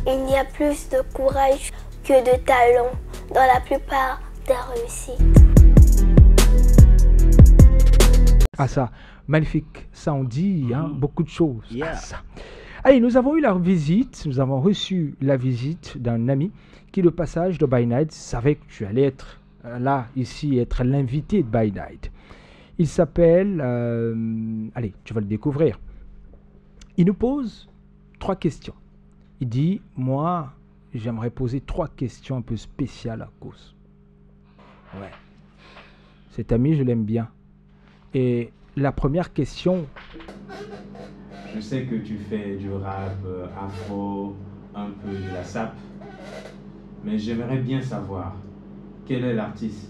Il n'y a plus de courage que de talent dans la plupart des réussites. Ah ça, magnifique, ça on dit beaucoup de choses. Ah, ça. Allez, nous avons eu la visite, nous avons reçu la visite d'un ami qui, de passage de By Night, savait que tu allais être là, ici, être l'invité de By Night. Il s'appelle... allez, tu vas le découvrir. Il nous pose 3 questions. Il dit, moi, j'aimerais poser 3 questions un peu spéciales à cause. Ouais. Cet ami, je l'aime bien. Et la première question... Je sais que tu fais du rap afro, un peu de la sap, mais j'aimerais bien savoir quel est l'artiste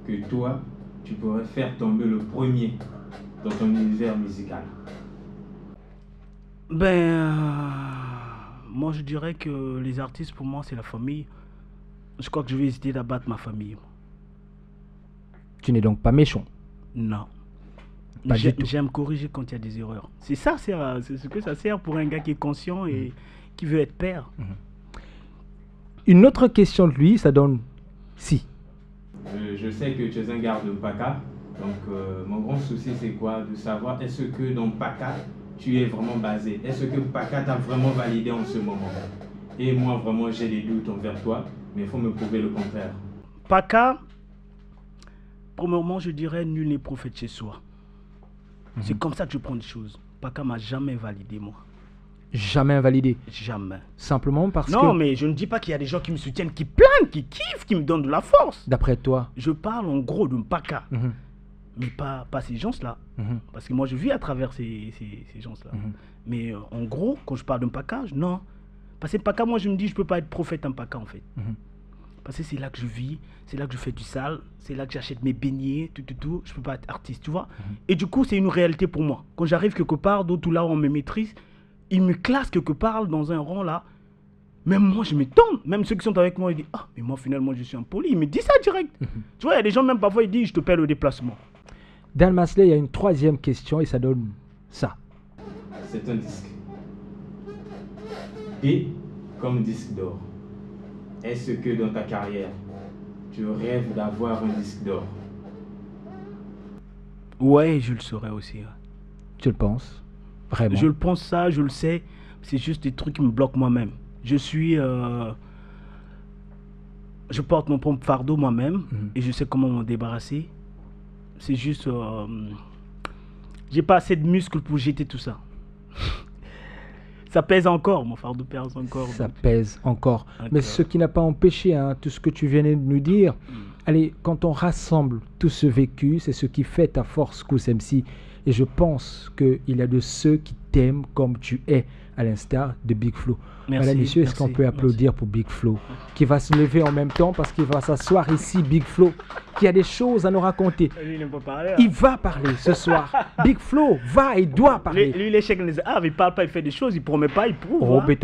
que toi, tu pourrais faire tomber le premier dans ton univers musical. Moi je dirais que les artistes pour moi c'est la famille. Je crois que je vais hésiter d'abattre ma famille. Tu n'es donc pas méchant? Non. Pas du tout. J'aime corriger quand il y a des erreurs. C'est ça, c'est ce que ça sert pour un gars qui est conscient et qui veut être père. Une autre question de lui, ça donne si. Je sais que tu es un gars de Mpaka, donc mon grand souci c'est quoi? De savoir est-ce que dans Mpaka tu es vraiment basé? Est-ce que Mpaka t'a vraiment validé en ce moment? Et moi vraiment j'ai des doutes envers toi, mais il faut me prouver le contraire. Mpaka, premièrement je dirais nul n'est prophète chez soi. C'est comme ça que je prends les choses. Mpaka m'a jamais validé moi. Jamais invalidé? Jamais. Simplement parce que... Non, mais je ne dis pas qu'il y a des gens qui me soutiennent, qui plaignent, qui kiffent, qui me donnent de la force. D'après toi? Je parle en gros de Mpaka. Mais pas ces gens-là. Parce que moi, je vis à travers ces gens-là. Mais en gros, quand je parle de Mpaka, non. Parce que Mpaka, moi, je me dis, je ne peux pas être prophète en Mpaka, en fait. Parce que c'est là que je vis, c'est là que je fais du sale, c'est là que j'achète mes beignets, tout. Je ne peux pas être artiste, tu vois. Et du coup, c'est une réalité pour moi. Quand j'arrive quelque part, d'autres là, on me maîtrise, ils me classent quelque part dans un rang là. Même moi, je m'étonne. Même ceux qui sont avec moi, ils disent « Ah, mais moi, finalement, je suis impoli. » Ils me disent ça direct. Tu vois, il y a des gens, même parfois, ils disent « Je te paie le déplacement. » Dan Masley, il y a une troisième question et ça donne ça. C'est un disque. Et comme disque d'or, est-ce que dans ta carrière, tu rêves d'avoir un disque d'or? Ouais, je le saurais aussi. Ouais. Tu le penses? Vraiment? Je le pense ça, je le sais. C'est juste des trucs qui me bloquent moi-même. Je porte mon propre fardeau moi-même et je sais comment m'en débarrasser. C'est juste... j'ai pas assez de muscles pour jeter tout ça. Ça pèse encore, mon fardeau pèse encore. Ça pèse encore. Mais ce qui n'a pas empêché, hein, tout ce que tu venais de nous dire, allez, quand on rassemble tout ce vécu, c'est ce qui fait ta force, Kous MC. Et je pense qu'il y a de ceux qui t'aiment comme tu es, à l'instar de Big Flo. Voilà, messieurs, est-ce qu'on peut applaudir pour Big Flo, qui va se lever en même temps parce qu'il va s'asseoir ici, Big Flo, qui a des choses à nous raconter. Lui, il n'aime pas parler. Hein. Il va parler ce soir. Big Flo va et doit parler. Lui, les chèques, il parle pas, il fait des choses, il promet pas, il prouve. Oh, mais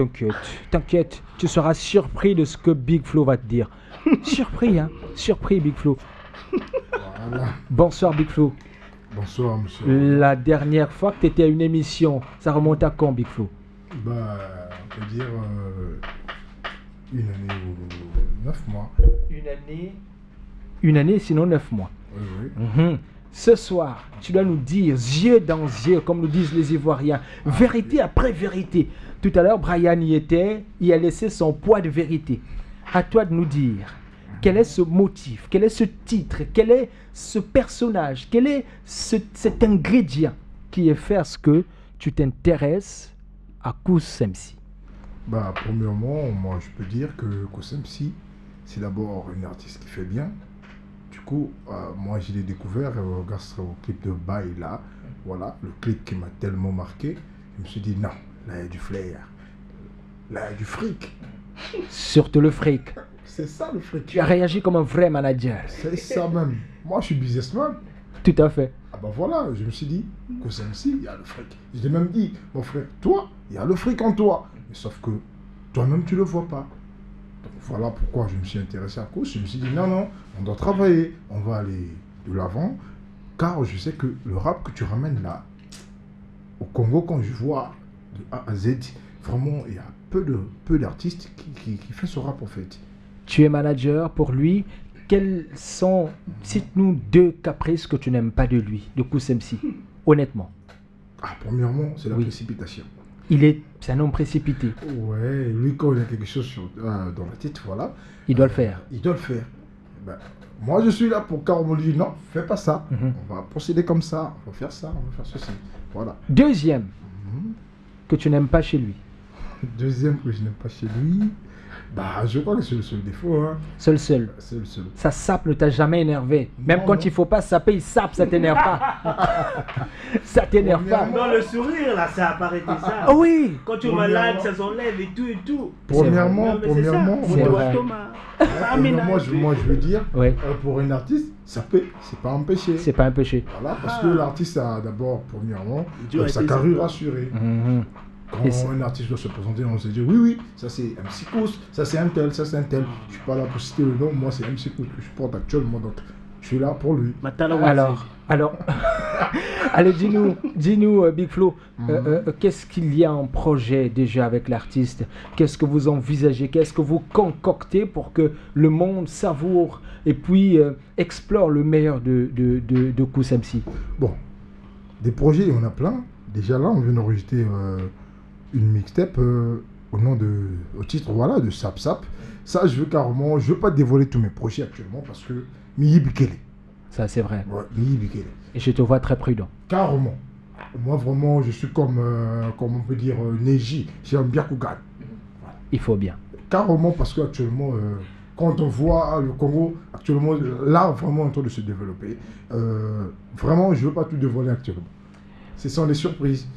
t'inquiète, tu seras surpris de ce que Big Flo va te dire. Surpris, hein, surpris, Big Flo. Voilà. Bonsoir, Big Flo. Bonsoir, monsieur. La dernière fois que tu étais à une émission, ça remonte à quand, Big Flo? On peut dire une année ou 9 mois. Une année, sinon 9 mois. Oui. Ce soir, tu dois nous dire, yeux dans yeux, comme nous disent les Ivoiriens, vérité après vérité. Tout à l'heure, Brian y était, il a laissé son poids de vérité. À toi de nous dire, quel est ce motif, quel est ce titre, quel est ce personnage, quel est cet ingrédient qui est fait à ce que tu t'intéresses à Kous MC? Premièrement, moi je peux dire que Kous MC, c'est d'abord une artiste qui fait bien. Du coup, moi je l'ai découvert grâce au clip de Baï là. Voilà, le clip qui m'a tellement marqué. Je me suis dit non, là il y a du flair, là il y a du fric. Surtout le fric. C'est ça le fric. Tu as réagi comme un vrai manager. C'est ça même. Moi je suis businessman. Tout à fait. Voilà, je me suis dit, Kous MC, il y a le fric. Je l'ai même dit, mon frère, toi, il y a le fric en toi. Mais sauf que toi-même, tu ne le vois pas. Donc voilà pourquoi je me suis intéressé à Kous. Je me suis dit, non, on doit travailler, on va aller de l'avant. Car je sais que le rap que tu ramènes là, au Congo, quand je vois de A à Z, vraiment, il y a peu d'artistes qui font ce rap en fait. Tu es manager pour lui. Quels sont, cite-nous 2 caprices que tu n'aimes pas de lui, de Kous MC, honnêtement? Premièrement, c'est la précipitation. C'est un homme précipité. Ouais, lui quand il a quelque chose dans la tête, voilà. Il doit le faire. Il doit le faire. Moi je suis là pour quand on me dit non, fais pas ça. On va procéder comme ça, on va faire ça, on va faire ceci. Voilà. Deuxième que tu n'aimes pas chez lui. Deuxième que je n'aime pas chez lui. Je crois que c'est le seul défaut. Hein. Seul. C'est le seul. Ça sape ne t'a jamais énervé. Même quand il ne faut pas saper, il sape, ça t'énerve pas. Ça t'énerve pas. Dans le sourire, là, ça apparaît ça. Oh oui. Quand tu es malade, ça s'enlève et tout. Premièrement, moi je veux dire, ouais. Pour un artiste, c'est pas un péché. C'est pas un péché. Voilà, parce que l'artiste a d'abord, premièrement, sa carrure assurée. Quand un artiste doit se présenter, on se dit oui, ça c'est MC Kous, ça c'est un tel, ça c'est un tel. Je suis pas là pour citer le nom, moi c'est MC Kous que je porte actuellement, donc je suis là pour lui. Alors, allez, dis-nous, Big Flo, qu'est-ce qu'il y a en projet déjà avec l'artiste? Qu'est-ce que vous envisagez? Qu'est-ce que vous concoctez pour que le monde savoure et puis explore le meilleur de Kous MC? Bon, des projets, il y en a plein. Déjà là, on vient d'enregistrer une mixtape au titre voilà, de Sap Sap. Ça, je veux pas dévoiler tous mes projets actuellement parce que Miyi Bikele. Ça, c'est vrai. Ouais, Miyi Bikele. Et je te vois très prudent. Carrément. Moi, vraiment, je suis comme on peut dire, Neji. J'aime bien Kougan. Voilà. Il faut bien. Carrément, parce qu'actuellement, quand on voit le Congo, actuellement, l'art vraiment en train de se développer. Vraiment, je ne veux pas tout dévoiler actuellement. Ce sont des surprises.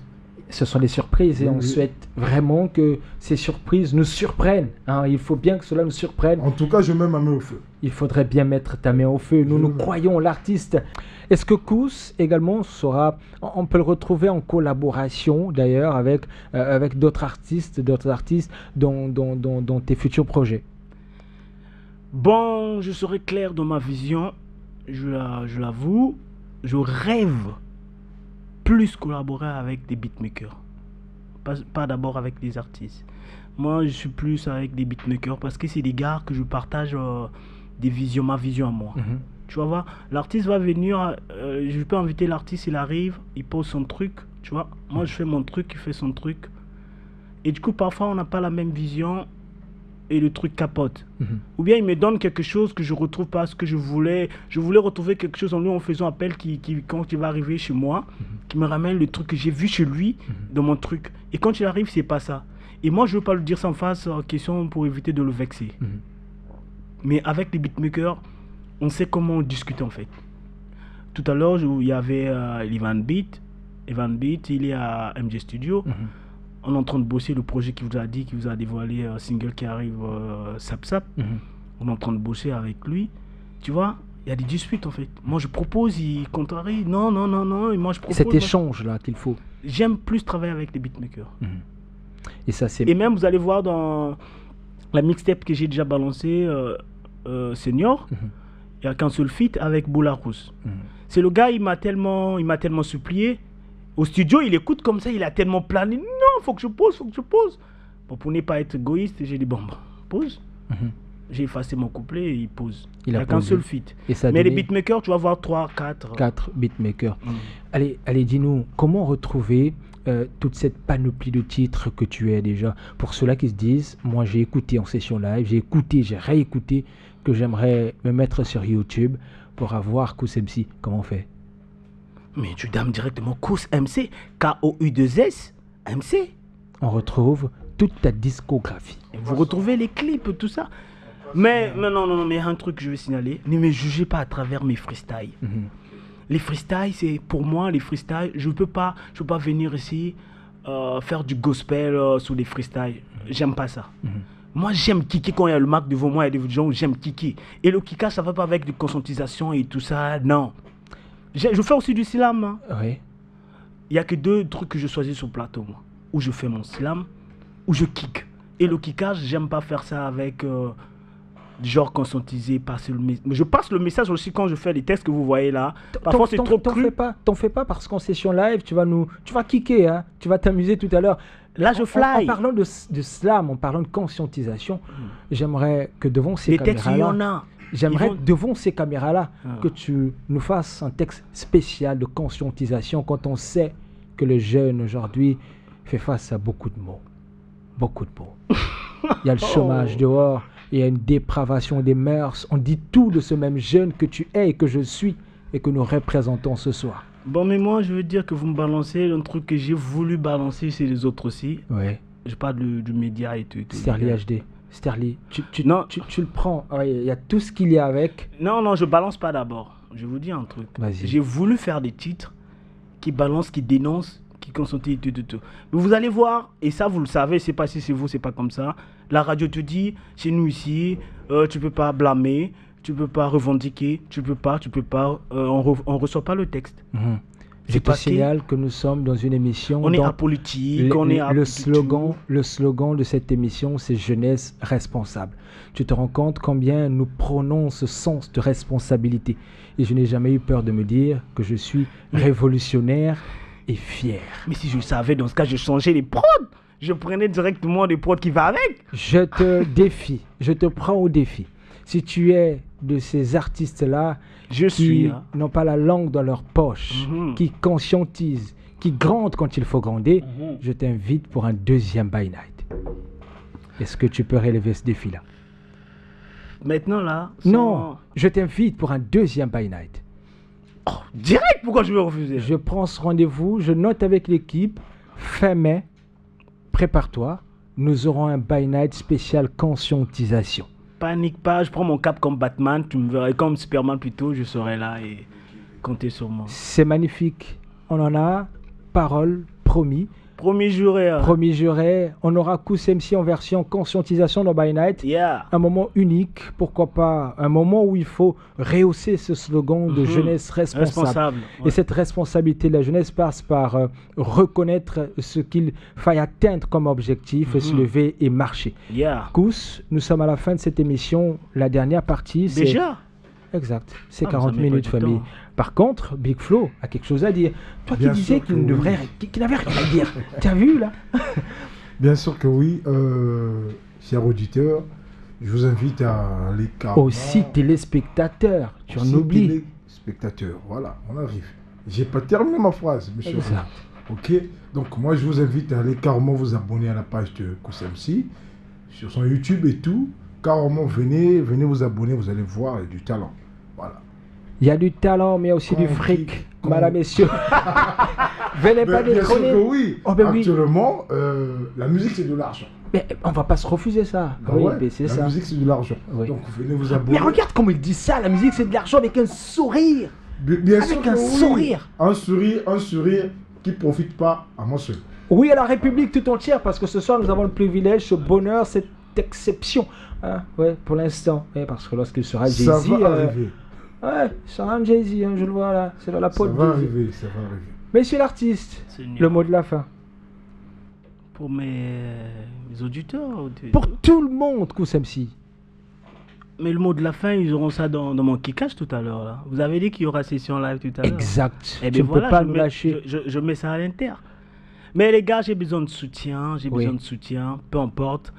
Ce sont des surprises et on souhaite vraiment que ces surprises nous surprennent. Hein. Il faut bien que cela nous surprenne. En tout cas, je mets ma main au feu. Il faudrait bien mettre ta main au feu. Nous croyons l'artiste. Est-ce que Kous également sera... On peut le retrouver en collaboration d'ailleurs avec d'autres artistes dans tes futurs projets? Bon, je serai clair dans ma vision. Je l'avoue. Je rêve plus collaborer avec des beatmakers, pas d'abord avec des artistes. Moi je suis plus avec des beatmakers parce que c'est des gars que je partage ma vision à moi. Tu vas voir, l'artiste va venir, je peux inviter l'artiste, il arrive, il pose son truc, tu vois, moi je fais mon truc, il fait son truc, et du coup parfois on n'a pas la même vision et le truc capote. Ou bien il me donne quelque chose que je retrouve pas ce que je voulais retrouver quelque chose en lui en faisant appel quand il va arriver chez moi, qui me ramène le truc que j'ai vu chez lui dans mon truc. Et quand il arrive, c'est pas ça. Et moi, je veux pas le dire sans face en question pour éviter de le vexer. Mais avec les beatmakers, on sait comment on discute en fait. Tout à l'heure, il y avait Evan Beat, il est à MJ Studio. On est en train de bosser le projet qu'il vous a dit, qu'il vous a dévoilé un single qui arrive, Sap Sap. On est en train de bosser avec lui. Tu vois, il y a des disputes en fait. Moi je propose, il contrarie. Non. Et moi je propose. Cet échange là qu'il faut. J'aime plus travailler avec les beatmakers. Et ça c'est. Et même vous allez voir dans la mixtape que j'ai déjà balancée, Senior, il n'y a qu'un seul feat avec Boularous. C'est le gars, il m'a tellement supplié. Au studio, il écoute comme ça, il a tellement plané. Non, faut que je pose. Bon, pour ne pas être égoïste, j'ai dit bon, pose. J'ai effacé mon couplet et il pose. Il a qu'un seul feat. Mais les beatmakers, tu vas voir 3, 4. 4 beatmakers. Allez, dis-nous, comment retrouver toute cette panoplie de titres que tu as déjà? Pour ceux-là qui se disent, moi j'ai écouté en session live, j'ai réécouté, que j'aimerais me mettre sur YouTube pour avoir Kous MC. Comment on fait? Mais tu dames directement Kous MC, K-O-U-2-S, MC. On retrouve toute ta discographie. Et vous retrouvez les clips, tout ça. Mais non, mais un truc que je vais signaler, ne me jugez pas à travers mes freestyles. Les freestyles, c'est pour moi, les freestyles, je peux pas venir ici faire du gospel sous les freestyles. J'aime pas ça. Moi, j'aime kicker quand il y a le Mac devant moi, il y a des gens où j'aime kicker. Et le kickage, ça va pas avec des conscientisation et tout ça, non. Je fais aussi du slam. Hein. Oui. Il n'y a que 2 trucs que je choisis sur le plateau, moi. Où je fais mon slam, où je kick. Et le kickage, j'aime pas faire ça avec genre conscientisé, passer le message. Mais je passe le message aussi quand je fais les textes que vous voyez là. Parfois, c'est trop cru. T'en fais pas parce qu'en session live, tu vas kicker, hein. Tu vas t'amuser tout à l'heure. Là, je fly. En parlant de slam, en parlant de conscientisation, j'aimerais que devant ces caméras-là... J'aimerais, devant ces caméras-là, que tu nous fasses un texte spécial de conscientisation quand on sait que le jeune aujourd'hui fait face à beaucoup de maux. Beaucoup de maux. Il y a le chômage dehors, il y a une dépravation des mœurs. On dit tout de ce même jeune que tu es et que je suis et que nous représentons ce soir. Bon, mais moi, je veux dire que vous me balancez un truc que j'ai voulu balancer chez les autres aussi. Oui. Je parle du média et tout. Sterling HD. Sterling, tu le prends, il y a tout ce qu'il y a avec. Non, je balance pas d'abord. Je vous dis un truc. J'ai voulu faire des titres qui balancent, qui dénoncent, qui consentent tout. Mais vous allez voir, et ça vous le savez, c'est pas si c'est vous, c'est pas comme ça. La radio te dit, chez nous ici, tu peux pas blâmer, tu peux pas revendiquer, tu peux pas, on reçoit pas le texte. Je te signale que nous sommes dans une émission. On est apolitique, on est le slogan de cette émission, c'est jeunesse responsable. Tu te rends compte combien nous prenons ce sens de responsabilité. Et je n'ai jamais eu peur de me dire que je suis révolutionnaire et fier. Mais si je savais, dans ce cas, je changeais les prods. Je prenais directement les prods qui vont avec. Je te défie, je te prends au défi. Si tu es de ces artistes-là qui n'ont pas la langue dans leur poche, qui conscientisent, qui grandent quand il faut grandir, je t'invite pour un deuxième By Night. Est-ce que tu peux relever ce défi-là? Maintenant là Non, je t'invite pour un deuxième By Night. Oh, direct, pourquoi je vais refuser? Je prends ce rendez-vous, je note avec l'équipe, fin mai, prépare-toi, nous aurons un By Night spécial conscientisation. Panique pas, je prends mon cap comme Batman, tu me verrais comme Superman plutôt, je serai là et comptez sur moi. C'est magnifique, on en a, parole, promis. Promis juré. Promis juré. On aura Kous MC en version conscientisation dans By Night. Un moment unique, pourquoi pas. Un moment où il faut rehausser ce slogan de jeunesse responsable. Et cette responsabilité de la jeunesse passe par reconnaître ce qu'il faille atteindre comme objectif, se lever et marcher. Kous, nous sommes à la fin de cette émission. La dernière partie, c'est... Déjà? Exact. C'est 40 minutes, famille. Par contre, Big Flo a quelque chose à dire. Toi qui disais qu'il n'avait rien à dire. Tu as vu, là? Bien sûr que oui. Chers auditeurs, je vous invite à aller carrément... Aussi téléspectateurs, tu en oublies. Téléspectateurs, voilà, on arrive. J'ai pas terminé ma phrase, monsieur. Ok, donc moi je vous invite à aller carrément vous abonner à la page de Kous MC sur son YouTube et tout. Carrément, venez vous abonner, vous allez voir, il y a du talent. Voilà. Il y a du talent, mais il y a aussi du fric, madame, messieurs. Venez pas détrôner. Oui. Actuellement, la musique, c'est de l'argent. Mais on va pas se refuser ça. Ah oui, mais c'est ça. La musique, c'est de l'argent. Oui. Donc, venez vous abonner. Mais regarde comment il dit ça, la musique, c'est de l'argent avec un sourire. Bien sûr avec un sourire. Un sourire qui ne profite pas à moi seul. Oui, à la République tout entière, parce que ce soir, nous avons le privilège, ce bonheur, cette exception. Hein, ouais, pour l'instant. Parce que lorsqu'il sera Jay-Z... Ça va arriver. Ouais, ça sera un Jay-Z, hein, je le vois là. C'est dans la peau de Jay-Z. Ça va arriver. Monsieur l'artiste, le mot de la fin. Pour mes auditeurs. Pour tout le monde, Kous MC. Mais le mot de la fin, ils auront ça dans mon Kikash tout à l'heure. Là. Vous avez dit qu'il y aura session live tout à l'heure. Exact. Et bien voilà, peux pas nous lâcher. Je mets ça à l'inter. Mais les gars, j'ai besoin de soutien. Peu importe.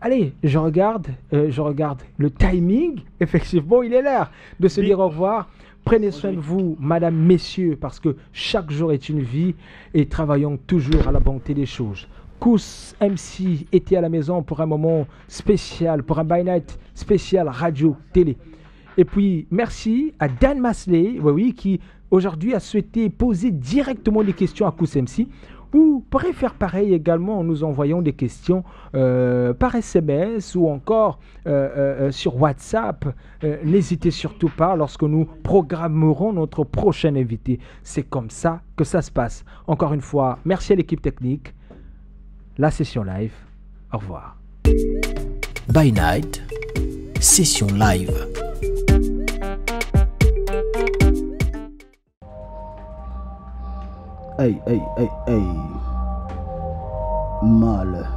Allez, je regarde le timing. Effectivement, il est l'heure de se dire au revoir. Prenez soin de vous, madame, messieurs, parce que chaque jour est une vie et travaillons toujours à la bonté des choses. Kous MC était à la maison pour un moment spécial, pour un By Night spécial radio, télé. Et puis, merci à Dan Masley, qui aujourd'hui a souhaité poser directement des questions à Kous MC. Vous pourrez faire pareil également en nous envoyant des questions par SMS ou encore sur WhatsApp. N'hésitez surtout pas lorsque nous programmerons notre prochain invité. C'est comme ça que ça se passe. Encore une fois, merci à l'équipe technique. La session live. Au revoir. By Night, session live. Hey, Mal.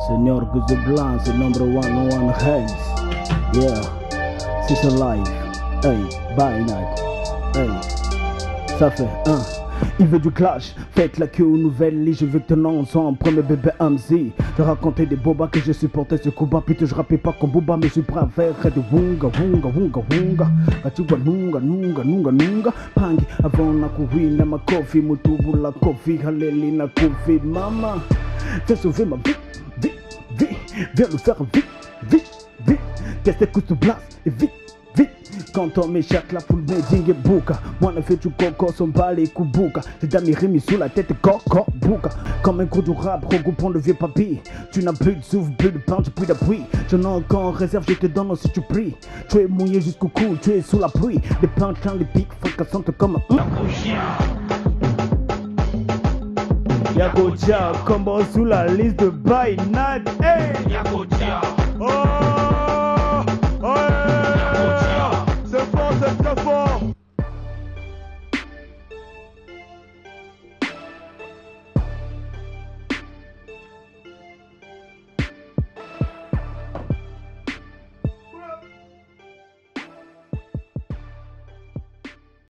Seigneur Gouze Blanc, c'est number one hands. Yeah, c'est ce live. Hey, By Night. Hey, ça fait un. Il veut du clash, faites la queue aux nouvelles et je veux tenir ensemble, premier bébé Hamzi. Je racontais des bobas que je supportais ce combat, putain je rappais pas comme boba mais je prends un verre de wunga. Atiwa nunga, pangi avant na kuwina ma coffee, mutubu la coffee, haleli na coffee, mama. Viens sauver ma vie, viens le faire vite, tester coup de blast et vite. Quand on m'échappe la foule me dingue bouka. Moi ne fais du coco son balai kubuka. C'est d'amis mis sous la tête coco bouka. Comme un gros du rap regroupant le vieux papy. Tu n'as plus de souffle, plus de pain, plus d'appui. Je n'ai encore en réserve, je te donne si tu pries. Tu es mouillé jusqu'au cou, tu es sous la pluie. Des punchlines, des pics fracassantes comme un Yagoja, combo sous la liste de By Night. Hey Yagoja.